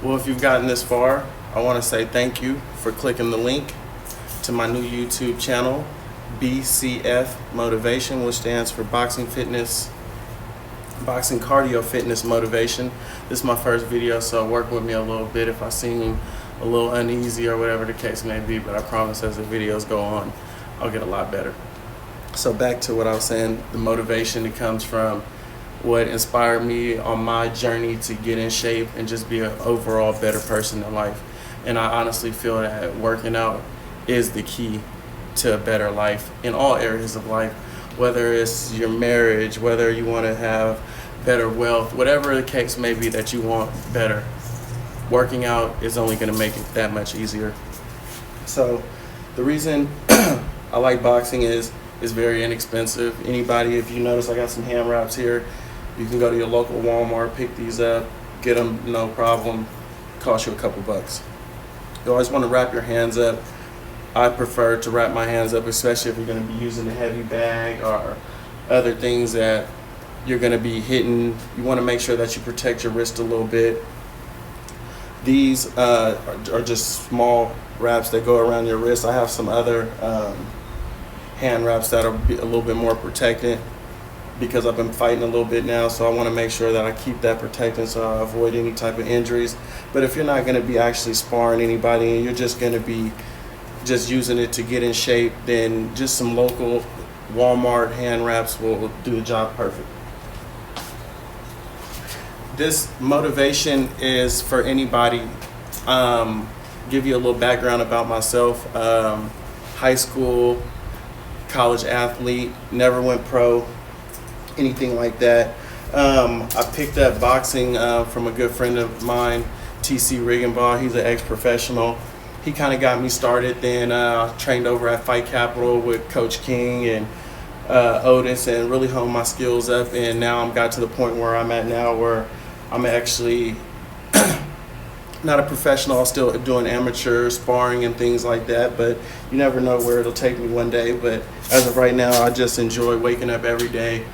Well, if you've gotten this far, I want to say thank you for clicking the link to my new YouTube channel, BCF Motivation, which stands for Boxing Cardio Fitness Motivation. This is my first video, so work with me a little bit if I seem a little uneasy or whatever the case may be, but I promise as the videos go on, I'll get a lot better. So back to what I was saying, the motivation that comes from what inspired me on my journey to get in shape and just be an overall better person in life. And I honestly feel that working out is the key to a better life in all areas of life, whether it's your marriage, whether you want to have better wealth, whatever the case may be that you want better. Working out is only going to make it that much easier. So the reason I like boxing is it's very inexpensive. Anybody, if you notice, I got some hand wraps here. You can go to your local Walmart, pick these up, get them, no problem. Cost you a couple bucks. You always want to wrap your hands up. I prefer to wrap my hands up, especially if you're going to be using a heavy bag or other things that you're going to be hitting. You want to make sure that you protect your wrist a little bit. These are just small wraps that go around your wrist. I have some other hand wraps that are a little bit more protected because I've been fighting a little bit now, so I want to make sure that I keep that protected so I avoid any type of injuries. But if you're not going to be actually sparring anybody and you're just going to be just using it to get in shape, then just some local Walmart hand wraps will do the job perfect. This motivation is for anybody. Give you a little background about myself. High school, college athlete, never went pro, anything like that. I picked up boxing from a good friend of mine, TC Riggenbaugh. He's an ex-professional. He kind of got me started. Then I trained over at Fight Capital with Coach King and Otis and really honed my skills up. And now I'm got to the point where I'm at now where I'm actually not a professional. I'm still doing amateur sparring and things like that, but you never know where it'll take me one day. But as of right now, I just enjoy waking up every day,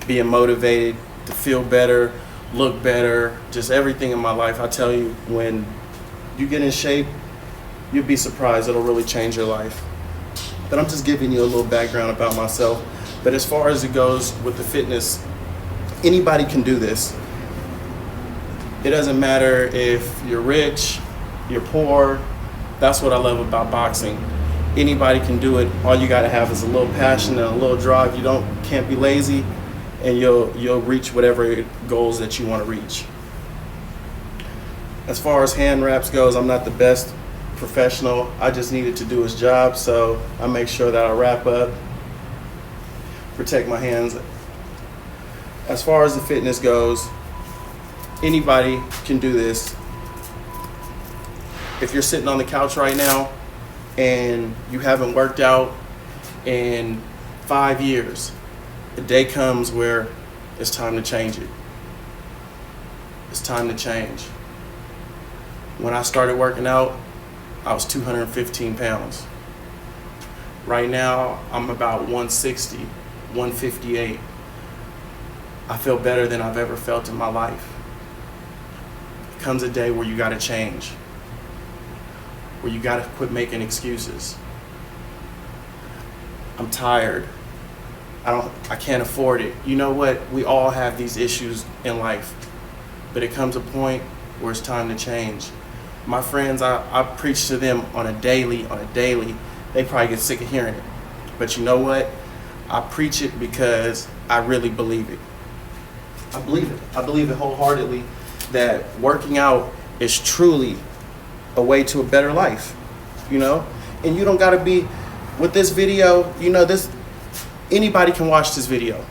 being motivated to feel better, look better, just everything in my life. I tell you, when you get in shape, you'll be surprised. It'll really change your life. But I'm just giving you a little background about myself. But as far as it goes with the fitness, anybody can do this. It doesn't matter if you're rich, you're poor. That's what I love about boxing. Anybody can do it. All you gotta have is a little passion and a little drive. You can't be lazy, and you'll reach whatever goals that you want to reach. As far as hand wraps goes, I'm not the best professional. I just needed to do his job, so I make sure that I wrap up, protect my hands. As far as the fitness goes, anybody can do this. If you're sitting on the couch right now and you haven't worked out in 5 years, the day comes where it's time to change it. It's time to change. When I started working out, I was 215 pounds. Right now, I'm about 160, 158. I feel better than I've ever felt in my life. Comes a day where you gotta change, where you gotta quit making excuses. I'm tired. I can't afford it. You know what? We all have these issues in life, but it comes a point where it's time to change. My friends, I preach to them on a daily. They probably get sick of hearing it, but you know what? I preach it because I really believe it. I believe it. I believe it wholeheartedly that working out is truly a way to a better life, you know? And you don't gotta be, with this video, you know, anybody can watch this video.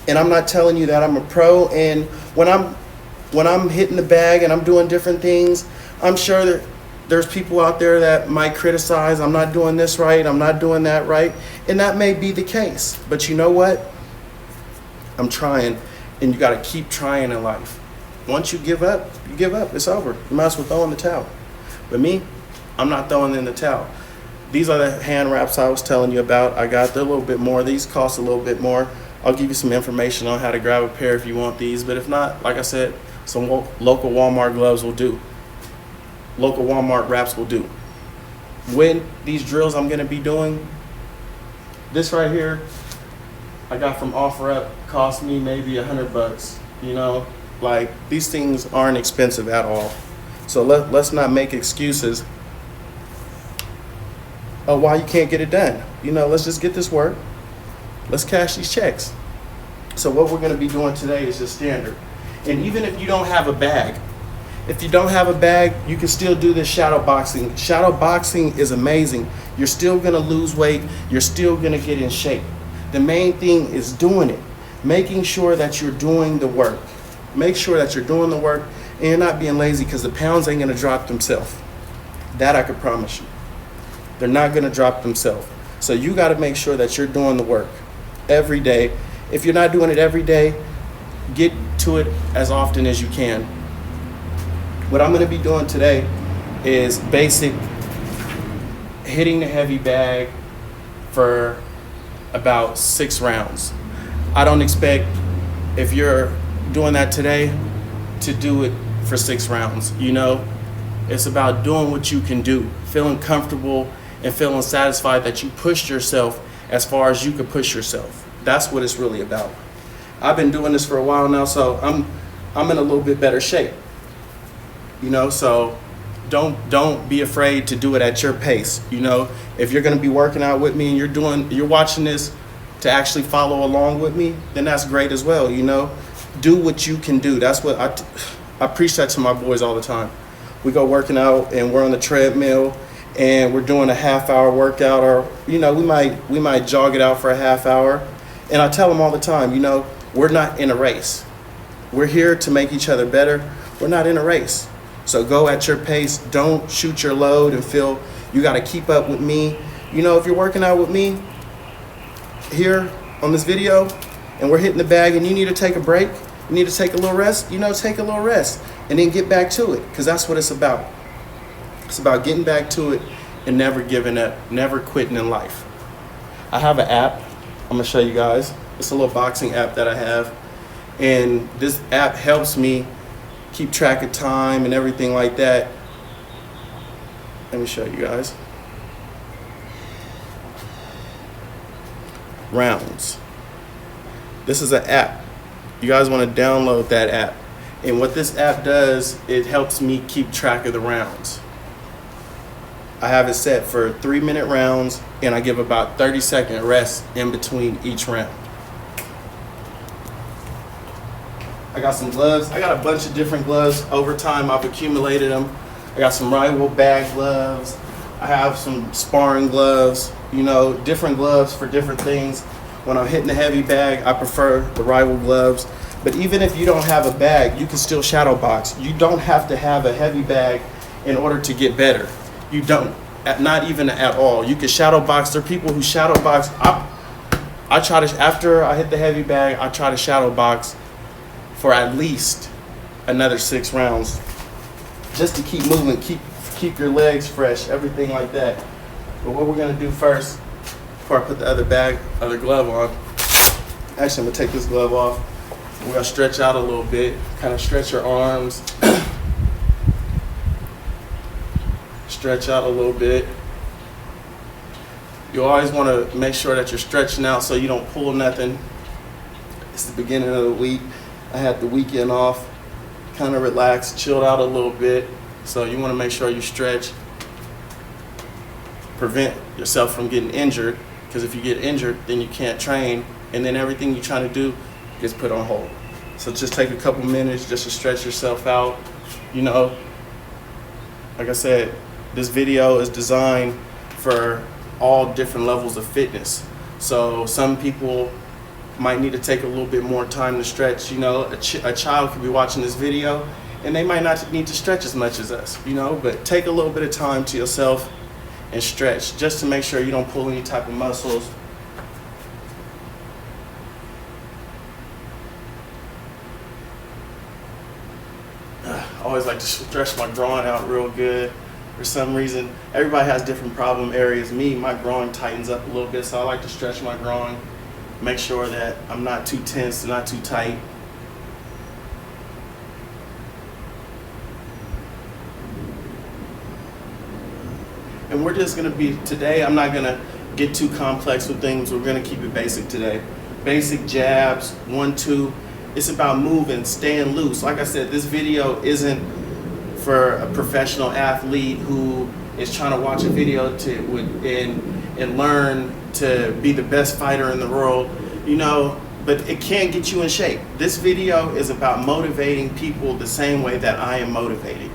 And I'm not telling you that I'm a pro, and when I'm hitting the bag and I'm doing different things, I'm sure that there's people out there that might criticize, I'm not doing this right, I'm not doing that right, and that may be the case. But you know what? I'm trying, and you gotta keep trying in life. Once you give up, it's over. You might as well throw in the towel. But me, I'm not throwing in the towel. These are the hand wraps I was telling you about. They're a little bit more. These cost a little bit more. I'll give you some information on how to grab a pair if you want these. But if not, like I said, Some local Walmart gloves will do. Local Walmart wraps will do. When these drills I'm gonna be doing, this right here, I got from OfferUp, cost me maybe $100, you know? Like, these things aren't expensive at all. So let's not make excuses of why you can't get it done. You know, let's just get this work. Let's cash these checks. So what we're gonna be doing today is just standard. And even if you don't have a bag, you can still do this shadow boxing. Shadow boxing is amazing. You're still gonna lose weight. You're still gonna get in shape. The main thing is doing it. Making sure that you're doing the work. Make sure that you're doing the work and you're not being lazy, because the pounds ain't gonna drop themselves. That I can promise you. They're not gonna drop themselves. So you gotta make sure that you're doing the work every day. If you're not doing it every day, get to it as often as you can. What I'm gonna be doing today is basic hitting the heavy bag for about 6 rounds. I don't expect, if you're doing that today, to do it for 6 rounds. You know, it's about doing what you can do, feeling comfortable and feeling satisfied that you pushed yourself as far as you could push yourself. That's what it's really about. I've been doing this for a while now, so I'm in a little bit better shape. You know, so don't be afraid to do it at your pace. You know, if you're gonna be working out with me and you're watching this to actually follow along with me, then that's great as well. You know, do what you can do. That's what I preach that to my boys all the time. We go working out and we're on the treadmill and we're doing a half-hour workout, or you know, we might jog it out for a half hour. And I tell them all the time, you know, we're not in a race. We're here to make each other better. We're not in a race. So go at your pace. Don't shoot your load and feel you got to keep up with me. You know, if you're working out with me here on this video and we're hitting the bag and you need to take a break, you need to take a little rest, you know, take a little rest and then get back to it, because that's what it's about. It's about getting back to it and never giving up, never quitting in life. I have an app. I'm going to show you guys. It's a little boxing app that I have. And this app helps me keep track of time and everything like that. Let me show you guys. Rounds. This is an app. You guys want to download that app. And what this app does, it helps me keep track of the rounds. I have it set for 3-minute rounds, and I give about 30-second rest in between each round. I got some gloves. I got a bunch of different gloves. Over time, I've accumulated them. I got some rival bag gloves. I have some sparring gloves, you know, different gloves for different things. When I'm hitting the heavy bag, I prefer the rival gloves. But even if you don't have a bag, you can still shadow box. You don't have to have a heavy bag in order to get better. You don't, not even at all. You can shadow box. There are people who shadow box. I try to, after I hit the heavy bag, I try to shadow box for at least another 6 rounds, just to keep moving, keep your legs fresh, everything like that. But what we're gonna do first, before I put the other glove on, actually I'm gonna take this glove off. We're gonna stretch out a little bit, kind of stretch your arms. Stretch out a little bit. You always want to make sure that you're stretching out so you don't pull nothing. It's the beginning of the week. I had the weekend off, kind of relaxed, chilled out a little bit. So you want to make sure you stretch, prevent yourself from getting injured, because if you get injured, then you can't train, and then everything you're trying to do gets put on hold. So just take a couple minutes just to stretch yourself out. You know, like I said, this video is designed for all different levels of fitness. So some people might need to take a little bit more time to stretch. You know, a child could be watching this video and they might not need to stretch as much as us, you know, but take a little bit of time to yourself and stretch just to make sure you don't pull any type of muscles. I always like to stretch my groin out real good. For some reason, everybody has different problem areas. Me, my groin tightens up a little bit, so I like to stretch my groin. Make sure that I'm not too tense, not too tight. And we're just gonna be, today I'm not gonna get too complex with things. We're gonna keep it basic today. Basic jabs, 1, 2. It's about moving, staying loose. Like I said, this video isn't for a professional athlete who is trying to watch a video and learn to be the best fighter in the world, you know, but it can get you in shape. This video is about motivating people the same way that I am motivated.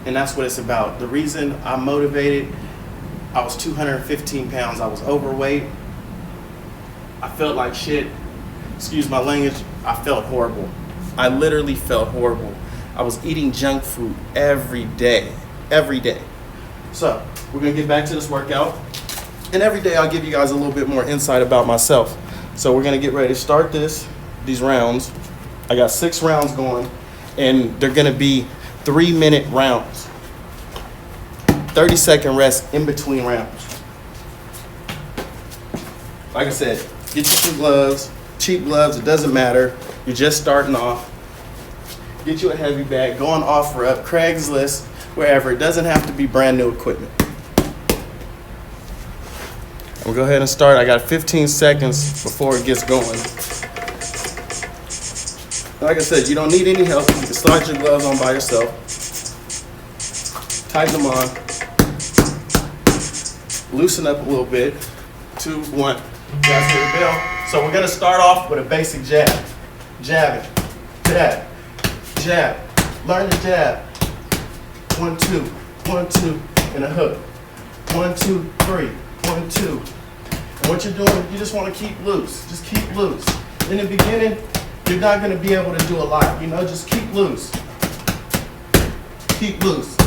And that's what it's about. The reason I'm motivated, I was 215 pounds, I was overweight, I felt like shit, excuse my language, I felt horrible. I literally felt horrible. I was eating junk food every day. So we're gonna get back to this workout. And every day I'll give you guys a little bit more insight about myself. So we're gonna get ready to start these rounds. I got 6 rounds going, and they're gonna be 3-minute rounds. 30-second rest in between rounds. Like I said, get you some gloves, cheap gloves, it doesn't matter. You're just starting off. Get you a heavy bag, go on OfferUp, Craigslist, wherever. It doesn't have to be brand new equipment. We'll go ahead and start. I got 15 seconds before it gets going. Like I said, you don't need any help. You can slide your gloves on by yourself. Tighten them on. Loosen up a little bit. 2, 1. You guys hear the bell? So we're gonna start off with a basic jab. Jabbing. Jab. Jab. Learn the jab. 1, 2. 1, 2. And a hook. 1, 2, 3. 1, 2. And what you're doing, you just want to keep loose. Just keep loose. In the beginning, you're not going to be able to do a lot. You know, just keep loose. Keep loose.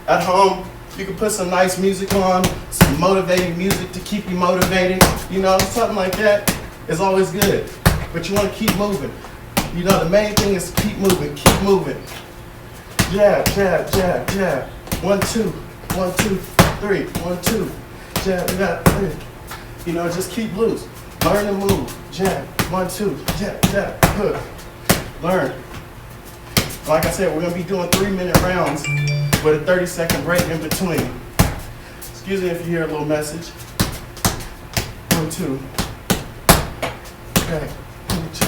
At home, you can put some nice music on, some motivating music to keep you motivated. You know, something like that is always good. But you want to keep moving. You know, the main thing is keep moving. Keep moving. Jab, jab, jab, jab. 1, 2. 1, 2, 3. 1, 2. Jab, jab, 3. You know, just keep loose. Learn to move. Jab. 1, 2. Jab, jab, hook. Learn. Like I said, we're going to be doing 3-minute rounds with a 30-second break in between. Excuse me if you hear a little message. 1, 2. Okay. 1, 2,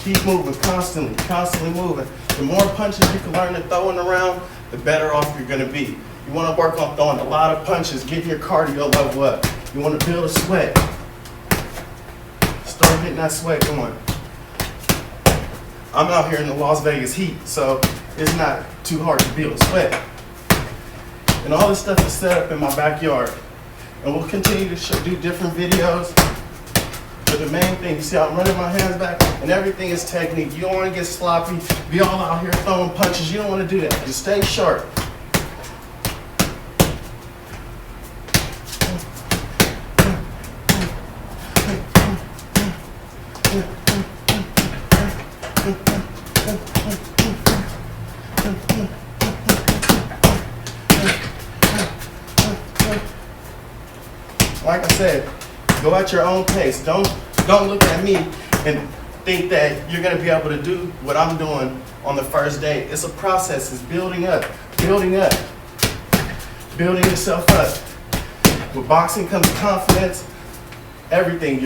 3. Keep moving, constantly moving. The more punches you can learn to throw in the round, the better off you're going to be. You want to work on throwing a lot of punches, getting your cardio level up. You want to build a sweat. Start getting that sweat going. I'm out here in the Las Vegas heat, so it's not too hard to build a sweat. And all this stuff is set up in my backyard. And we'll continue to do different videos. But the main thing, you see how I'm running my hands back, and everything is technique. You don't want to get sloppy, be all out here throwing punches. You don't want to do that. Just stay sharp. Like I said, go at your own pace. Don't look at me and think that you're going to be able to do what I'm doing on the first day. It's a process. It's building up, building yourself up. With boxing comes confidence. Everything,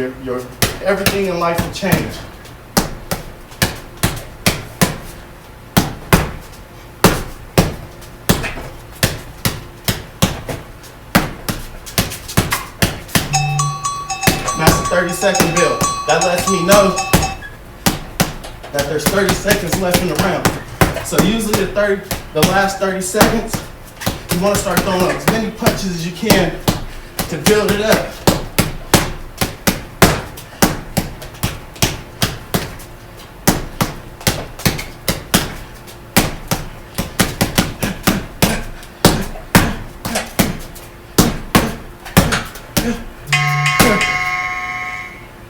everything in life will change. That's a 30-second build. That lets me know that there's 30 seconds left in the round. So usually the last 30 seconds, you want to start throwing as many punches as you can to build it up.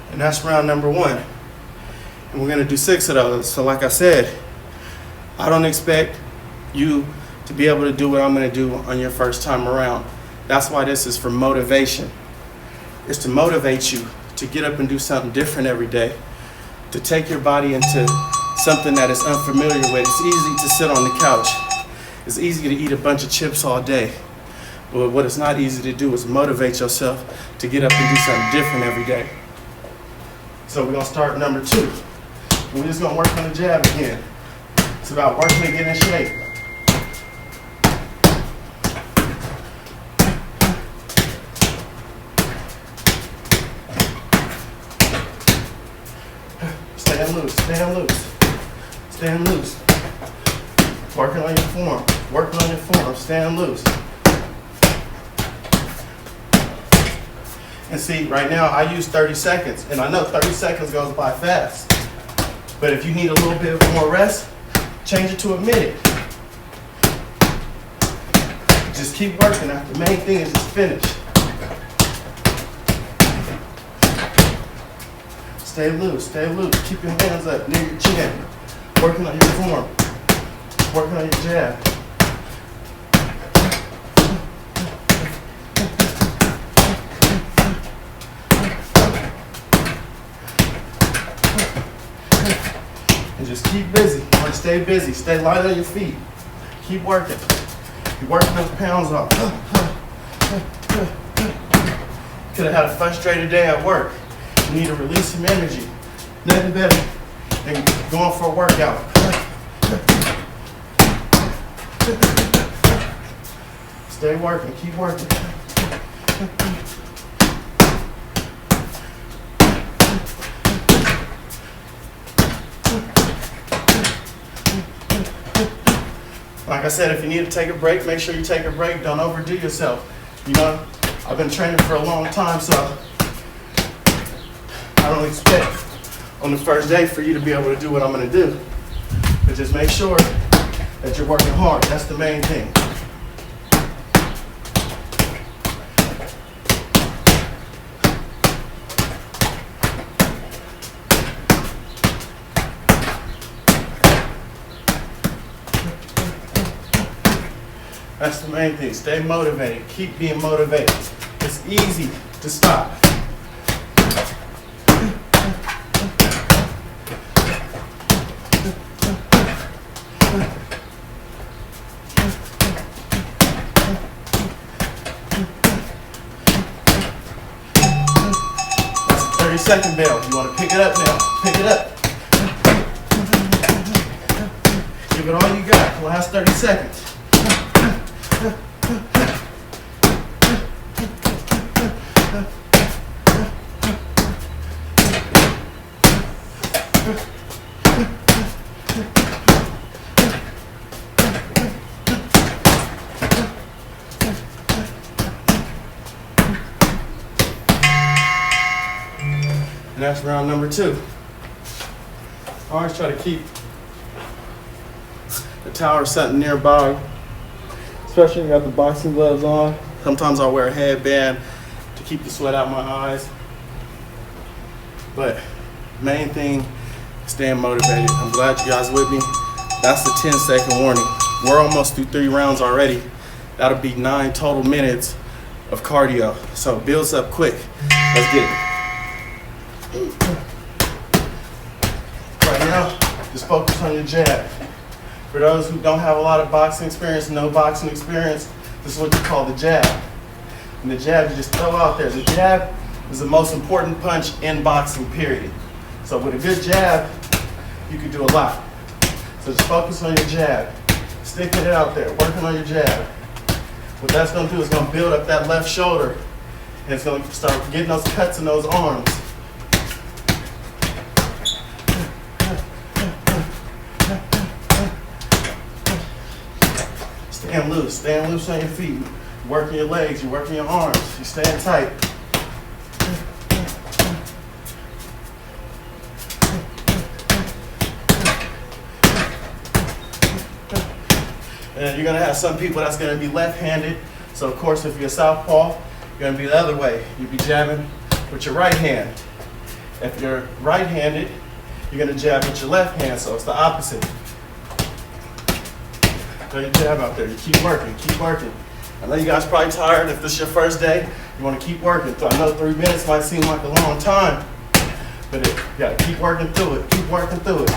And that's round number 1. And we're going to do 6 of those. So like I said, I don't expect you to be able to do what I'm going to do on your first time around. That's why this is for motivation. It's to motivate you to get up and do something different every day, to take your body into something that is unfamiliar with. It's easy to sit on the couch It's easy to eat a bunch of chips all day. But what it's not easy to do is motivate yourself to get up and do something different every day. So we're gonna start number 2. We're just gonna work on the jab again. It's about working to get in shape. Stand loose, stand loose, stand loose. Working on your form, working on your form, stand loose. And see, right now I use 30 seconds, and I know 30 seconds goes by fast. But if you need a little bit more rest, change it to a minute. Just keep working. The main thing is just finish. Stay loose, stay loose. Keep your hands up near your chin. Working on your form. Working on your jab. And just keep busy. Or stay busy. Stay light on your feet. Keep working. You're working those pounds off. Could have had a frustrated day at work. You need to release some energy. Nothing better than going for a workout. Stay working, keep working. Like I said, if you need to take a break, make sure you take a break. Don't overdo yourself. You know, I've been training for a long time, so I don't expect on the first day for you to be able to do what I'm going to do. But just make sure that you're working hard. That's the main thing. That's the main thing. Stay motivated. Keep being motivated. It's easy to stop. That's a 30-second bell. You want to pick it up now. Pick it up. Give it all you got. The last 30 seconds. And that's round number 2. I always try to keep the tower something nearby, especially when you got the boxing gloves on. Sometimes I'll wear a headband to keep the sweat out of my eyes. But main thing, staying motivated. I'm glad you guys with me. That's the 10-second warning. We're almost through 3 rounds already. That'll be 9 total minutes of cardio. So it builds up quick. Let's get it. Right now, just focus on your jab. For those who don't have a lot of boxing experience, no boxing experience, this is what you call the jab. And the jab you just throw out there. The jab is the most important punch in boxing, period. So with a good jab, you can do a lot. So just focus on your jab. Sticking it out there, working on your jab. What that's gonna do is gonna build up that left shoulder, and it's gonna start getting those cuts in those arms. Staying loose on your feet. You're working your legs, you're working your arms, you're staying tight. And you're gonna have some people that's gonna be left-handed. So of course, if you're a southpaw, you're gonna be the other way. You'll be jabbing with your right hand. If you're right-handed, you're gonna jab with your left hand, so it's the opposite. Throw your jab out there. You keep working, keep working. I know you guys are probably tired. If this is your first day, you want to keep working. So I know 3 minutes might seem like a long time, but you got to keep working through it. Keep working through it.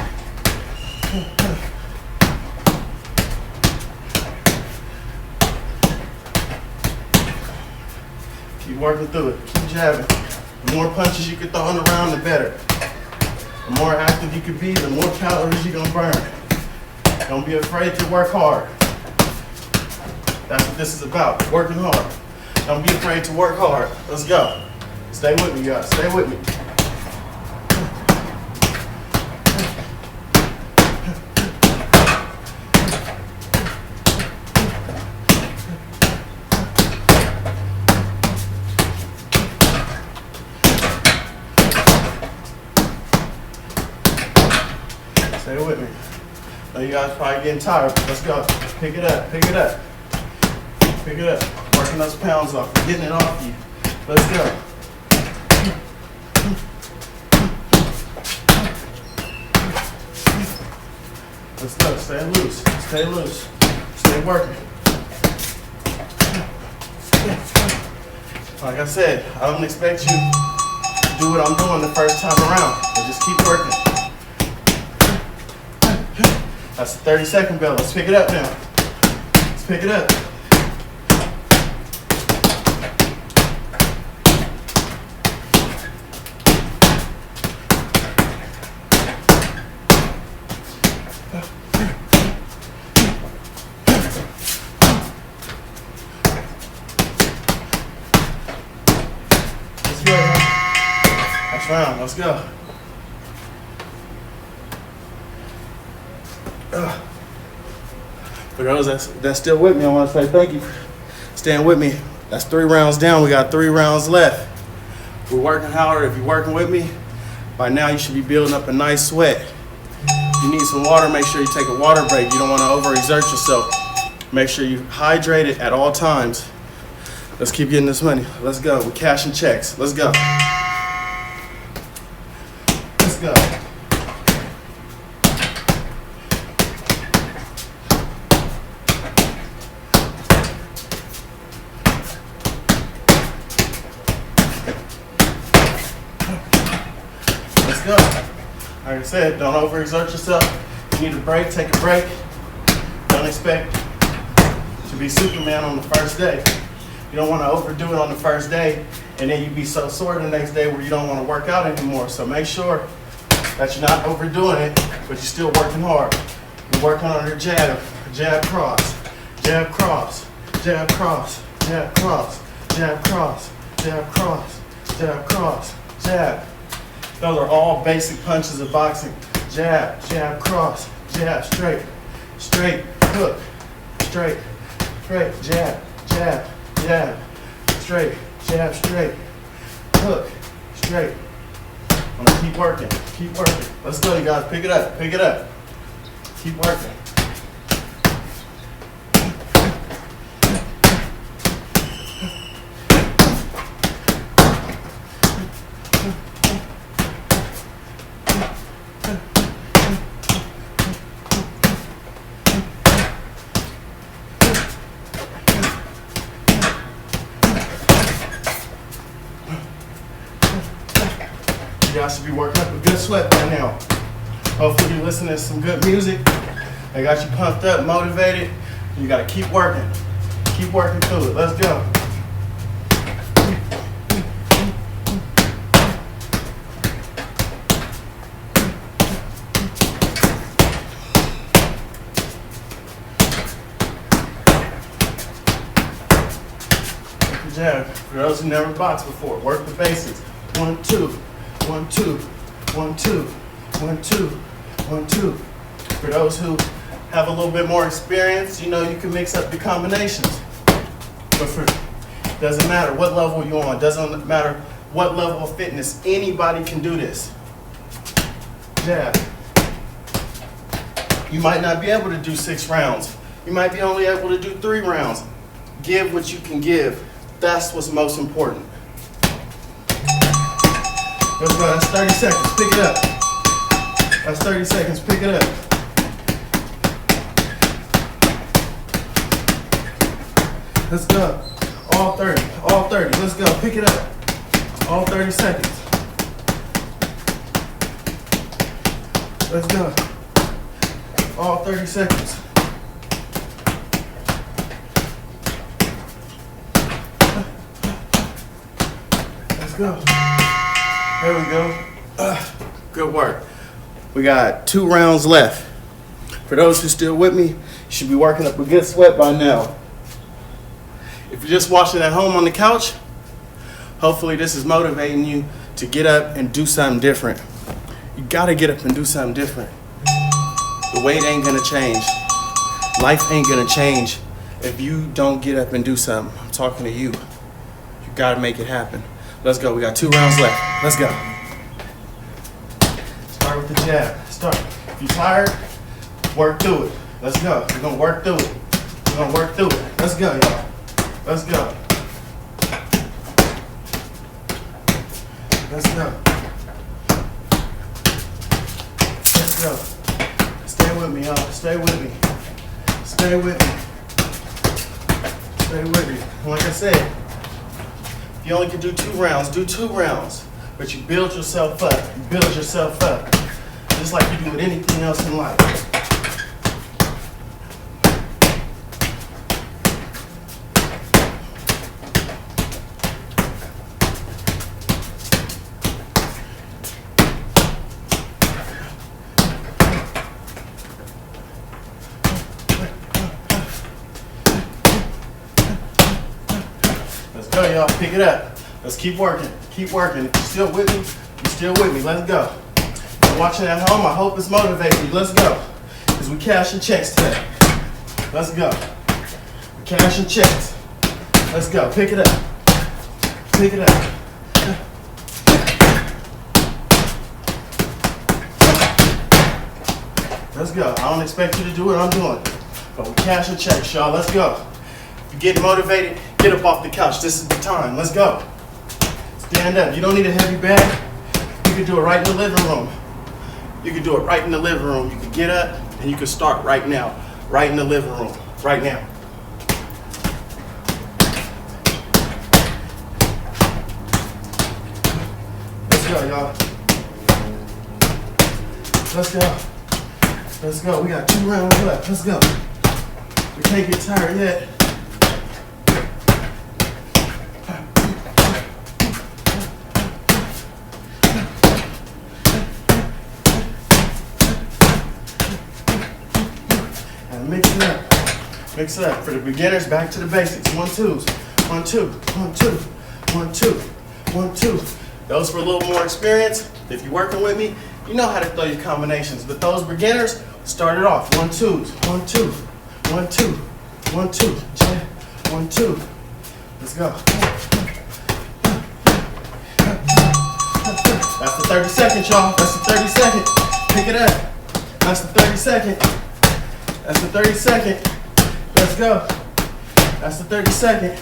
Keep working through it. Keep jabbing. The more punches you can throw around, the better. The more active you can be, the more calories you're gonna burn. Don't be afraid to work hard. That's what this is about, working hard. Don't be afraid to work hard. Let's go. Stay with me, guys. Stay with me. Stay with me. Now you guys probably getting tired. Let's go. Pick it up. Pick it up. Pick it up. Working those pounds off. Getting it off you. Let's go. Let's go. Stay loose. Stay loose. Stay working. Like I said, I don't expect you to do what I'm doing the first time around. But just keep working. That's the 30-second bell. Let's pick it up now. Let's pick it up. Let's go. Next round. Let's go. For those that's still with me, I want to say thank you for staying with me. That's 3 rounds down. We got 3 rounds left. We're working hard. If you're working with me, by now you should be building up a nice sweat. If you need some water, make sure you take a water break. You don't want to overexert yourself. Make sure you hydrate it at all times. Let's keep getting this money. Let's go. We're cashing checks. Let's go. Let's go. Let's go. Like I said, don't overexert yourself. If you need a break, take a break. Don't expect to be Superman on the first day. You don't want to overdo it on the first day, and then you be so sore the next day where you don't want to work out anymore. So make sure that you're not overdoing it, but you're still working hard. You're working on your jab, jab cross, jab cross, jab cross, jab cross, jab cross, jab cross, jab cross, jab. Those are all basic punches of boxing. Jab, jab, cross, jab, straight, straight, hook, straight, straight, jab, jab, jab, straight, jab, straight, hook, straight. I'm gonna keep working, keep working. Let's go, you guys. Pick it up, pick it up. Keep working. You guys should be working up a good sweat by now. Hopefully you're listening to some good music. They got you pumped up, motivated. You gotta keep working. Keep working through it. Let's go. Good job. For those who never boxed before, work the basics. 1, 2, 1, 2, 1, 2, 1, 2, 1, 2. For those who have a little bit more experience, you know you can mix up the combinations. But doesn't matter what level you're on, doesn't matter what level of fitness, anybody can do this. Jab. You might not be able to do 6 rounds. You might be only able to do 3 rounds. Give what you can give. That's what's most important. Let's go, that's 30 seconds, pick it up. That's 30 seconds, pick it up. Let's go, all 30, let's go, pick it up. All 30 seconds. Let's go, all 30 seconds. Let's go. There we go. Good work. We got 2 rounds left. For those who still with me, you should be working up a good sweat by now. If you're just watching at home on the couch, hopefully this is motivating you to get up and do something different. You gotta get up and do something different. The weight ain't gonna change. Life ain't gonna change if you don't get up and do something. I'm talking to you. You gotta make it happen. Let's go. We got 2 rounds left. Let's go. Start with the jab. Start. If you're tired, work through it. Let's go. We're gonna work through it. We're gonna work through it. Let's go, y'all. Let's go. Let's go. Let's go. Stay with me, y'all. Stay with me. Stay with me. Stay with me. And like I said, if you only can do 2 rounds, do 2 rounds. But you build yourself up. You build yourself up. Just like you do with anything else in life. Let's go, y'all. Pick it up. Let's keep working. Keep working. If you're still with me, you're still with me. Let's go. If you're watching at home, I hope it's motivating you. Let's go. Because we cashing checks today. Let's go. We're cashing checks. Let's go. Pick it up. Pick it up. Let's go. I don't expect you to do what I'm doing. But we're cashing checks, y'all. Let's go. If you're getting motivated, get up off the couch. This is the time. Let's go. Stand up. You don't need a heavy bag. You can do it right in the living room. You can do it right in the living room. You can get up and you can start right now. Right in the living room. Right now. Let's go, y'all. Let's go. Let's go. We got 2 rounds left. Let's go. We can't get tired yet. Mix it up. Mix it up. For the beginners, back to the basics. 1-2s. 1-2. 1-2. 1-2. 1-2. Those for a little more experience, if you're working with me, you know how to throw your combinations. But those beginners, start it off. 1-2s. 1-2. 1-2. 1-2. 1-2. Let's go. That's the 30 seconds, y'all. That's the 30 second. Pick it up. That's the 30 second. That's the 30 second. Let's go. That's the 30 second.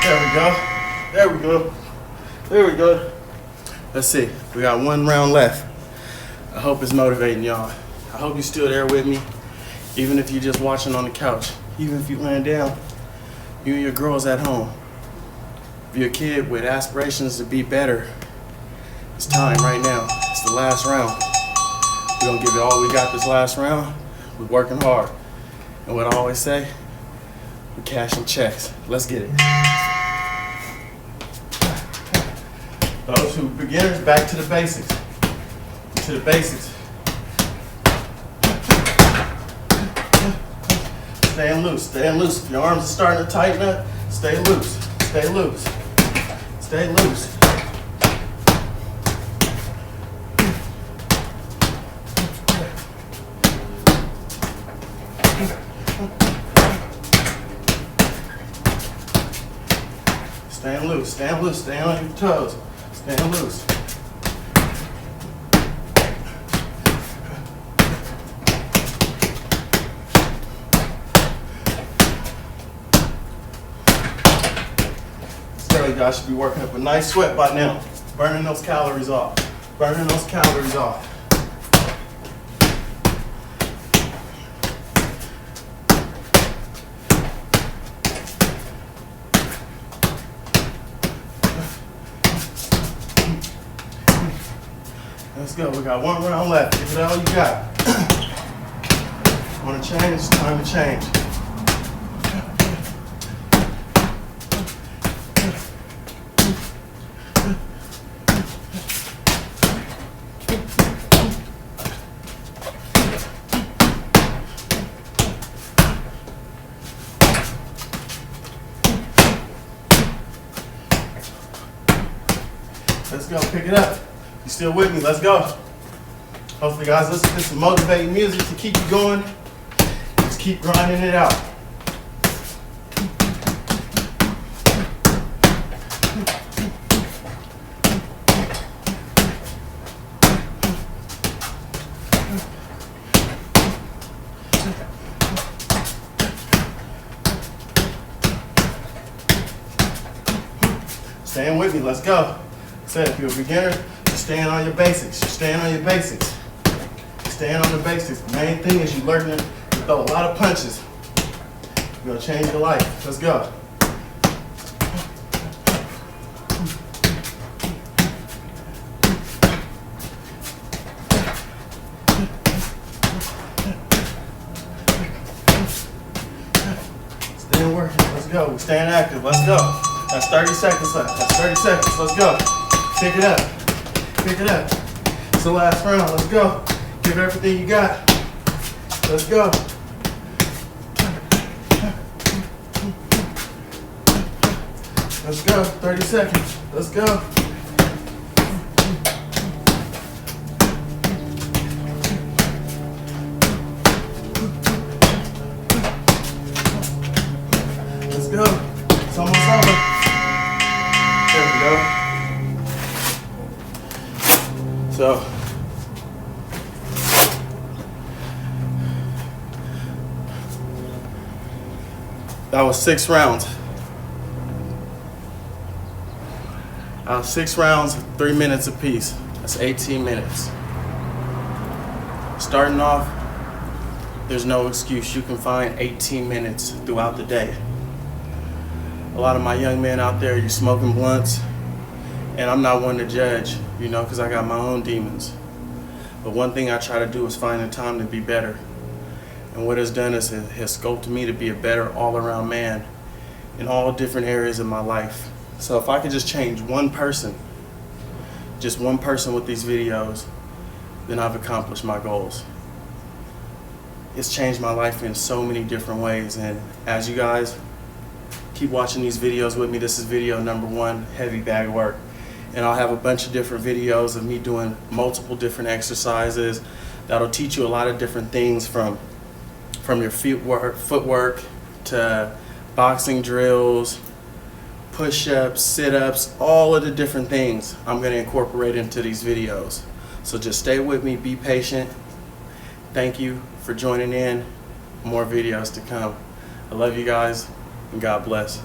There we go. There we go. There we go. Let's see. We got 1 round left. I hope it's motivating y'all. I hope you're still there with me, even if you're just watching on the couch, even if you're laying down, you and your girls at home. If you're a kid with aspirations to be better, it's time right now. It's the last round. We're gonna give it all we got this last round. We're working hard. And what I always say, we're cashing checks. Let's get it. Those who beginners, back to the basics. To the basics. Staying loose, staying loose. If your arms are starting to tighten up, stay loose, stay loose, stay loose. Staying loose, staying loose, staying on your toes, staying loose. You guys should be working up a nice sweat by now. Burning those calories off. Burning those calories off. Let's go. We got 1 round left. Give it all you got. Want to change? It's time to change. Let's go. Pick it up. You still with me? Let's go. Hopefully, guys, listen to some motivating music to keep you going. Just keep grinding it out. Staying with me. Let's go. Said if you're a beginner, you're staying on your basics. You're staying on your basics. You're staying on the basics. The main thing is you're learning to throw a lot of punches. You're gonna change your life. Let's go. Staying working. Let's go. We're staying active. Let's go. That's 30 seconds left. That's 30 seconds. Let's go. Pick it up. Pick it up. It's the last round. Let's go. Give everything you got. Let's go. Let's go. 30 seconds. Let's go. Let's go. It's almost over. There we go. So, that was 6 rounds. 6 rounds, 3 minutes apiece. That's 18 minutes. Starting off, there's no excuse. You can find 18 minutes throughout the day. A lot of my young men out there, you're smoking blunts, and I'm not one to judge, you know, because I got my own demons. But one thing I try to do is find the time to be better. And what it's done is it has sculpted me to be a better all-around man in all different areas of my life. So if I could just change one person, just one person with these videos, then I've accomplished my goals. It's changed my life in so many different ways. And as you guys keep watching these videos with me, this is video number 1, heavy bag work. And I'll have a bunch of different videos of me doing multiple different exercises that'll teach you a lot of different things from your footwork to boxing drills, push-ups, sit-ups, all of the different things I'm going to incorporate into these videos. So just stay with me, be patient. Thank you for joining in. More videos to come. I love you guys, and God bless.